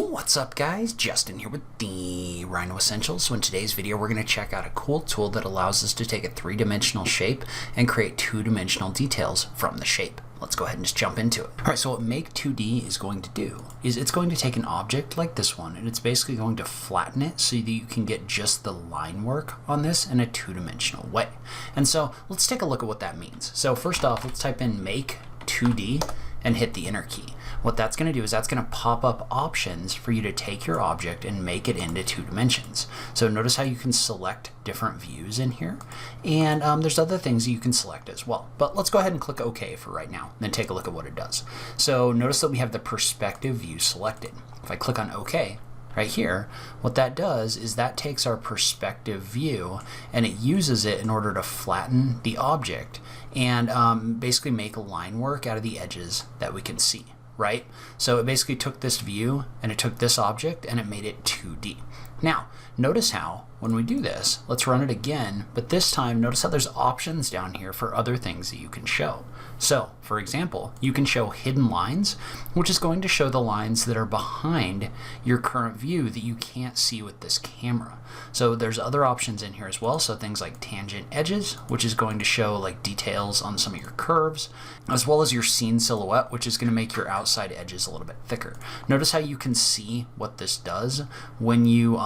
What's up guys, Justin here with the Rhino Essentials. So in today's video we're going to check out a cool tool that allows us to take a three-dimensional shape and create two-dimensional details from the shape. Let's go ahead and just jump into it. Alright, so what MAKE2D is going to do is it's going to take an object like this one and it's basically going to flatten it so that you can get just the line work on this in a two-dimensional way. And so let's take a look at what that means. So first off, let's type in MAKE2D and hit the enter key. What that's going to do is that's going to pop up options for you to take your object and make it into two dimensions. So notice how you can select different views in here, and there's other things you can select as well. But let's go ahead and click OK for right now, and then take a look at what it does. So notice that we have the perspective view selected. If I click on OK, right here, what that does is that takes our perspective view and it uses it in order to flatten the object and basically make a line work out of the edges that we can see, right? So it basically took this view and it took this object and it made it 2D. Now, notice how when we do this, let's run it again, but this time notice how there's options down here for other things that you can show. So, for example, you can show hidden lines, which is going to show the lines that are behind your current view that you can't see with this camera. So there's other options in here as well, so things like tangent edges, which is going to show like details on some of your curves, as well as your scene silhouette, which is going to make your outside edges a little bit thicker. Notice how you can see what this does when you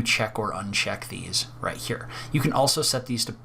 check or uncheck these right here. You can also set these to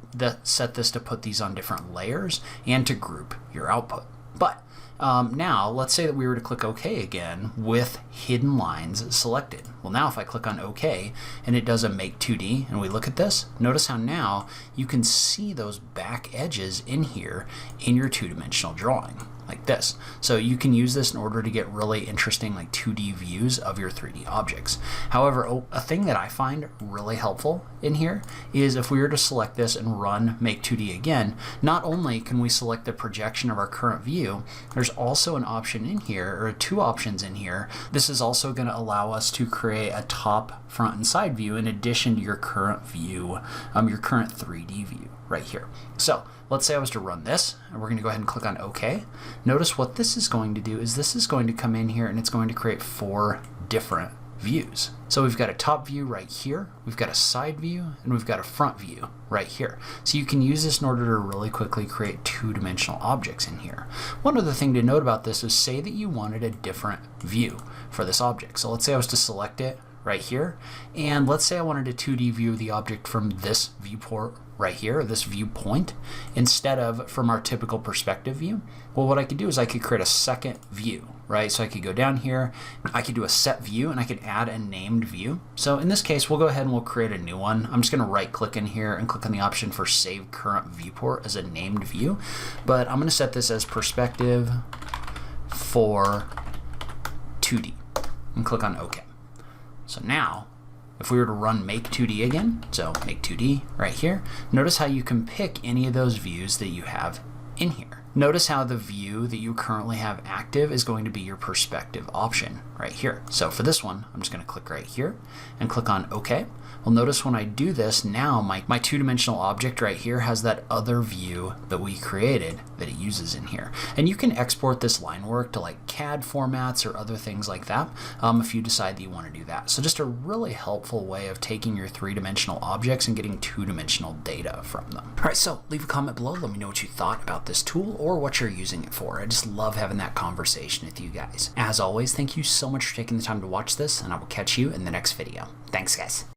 set this to put these on different layers and to group your output. But now let's say that we were to click OK again with hidden lines selected. Well, now if I click on OK and it does a MAKE2D and we look at this, notice how now you can see those back edges in here in your two-dimensional drawing like this. So you can use this in order to get really interesting like 2D views of your 3D objects. However, a thing that I find really helpful in here is if we were to select this and run MAKE2D again, not only can we select the projection of our current view, there's also an option in here, or two options in here. This is also going to allow us to create a top, front, and side view in addition to your current view, your current 3D view right here. So let's say I was to run this, and we're going to go ahead and click on OK. Notice what this is going to do is this is going to come in here and it's going to create 4 different views. So we've got a top view right here, we've got a side view, and we've got a front view right here. So you can use this in order to really quickly create two-dimensional objects in here. One other thing to note about this is say that you wanted a different view for this object. So let's say I was to select it right here, and let's say I wanted a 2D view of the object from this viewport right here, this viewpoint, instead of from our typical perspective view. Well, what I could do is I could create a second view, right? So I could go down here, I could do a set view, and I could add a named view. So in this case, we'll go ahead and we'll create a new one. I'm just going to right click in here and click on the option for Save Current Viewport as a named view. But I'm going to set this as perspective for 2D and click on OK. So now, if we were to run MAKE2D again, so MAKE2D right here, notice how you can pick any of those views that you have in here. Notice how the view that you currently have active is going to be your perspective option right here. So for this one, I'm just going to click right here and click on OK. Well, notice when I do this, now my two-dimensional object right here has that other view that we created that it uses in here. And you can export this line work to like CAD formats or other things like that if you decide that you want to do that. So just a really helpful way of taking your three-dimensional objects and getting two-dimensional data from them. All right, so leave a comment below. Let me know what you thought about this tool or what you're using it for. I just love having that conversation with you guys. As always, thank you so much for taking the time to watch this, and I will catch you in the next video. Thanks, guys.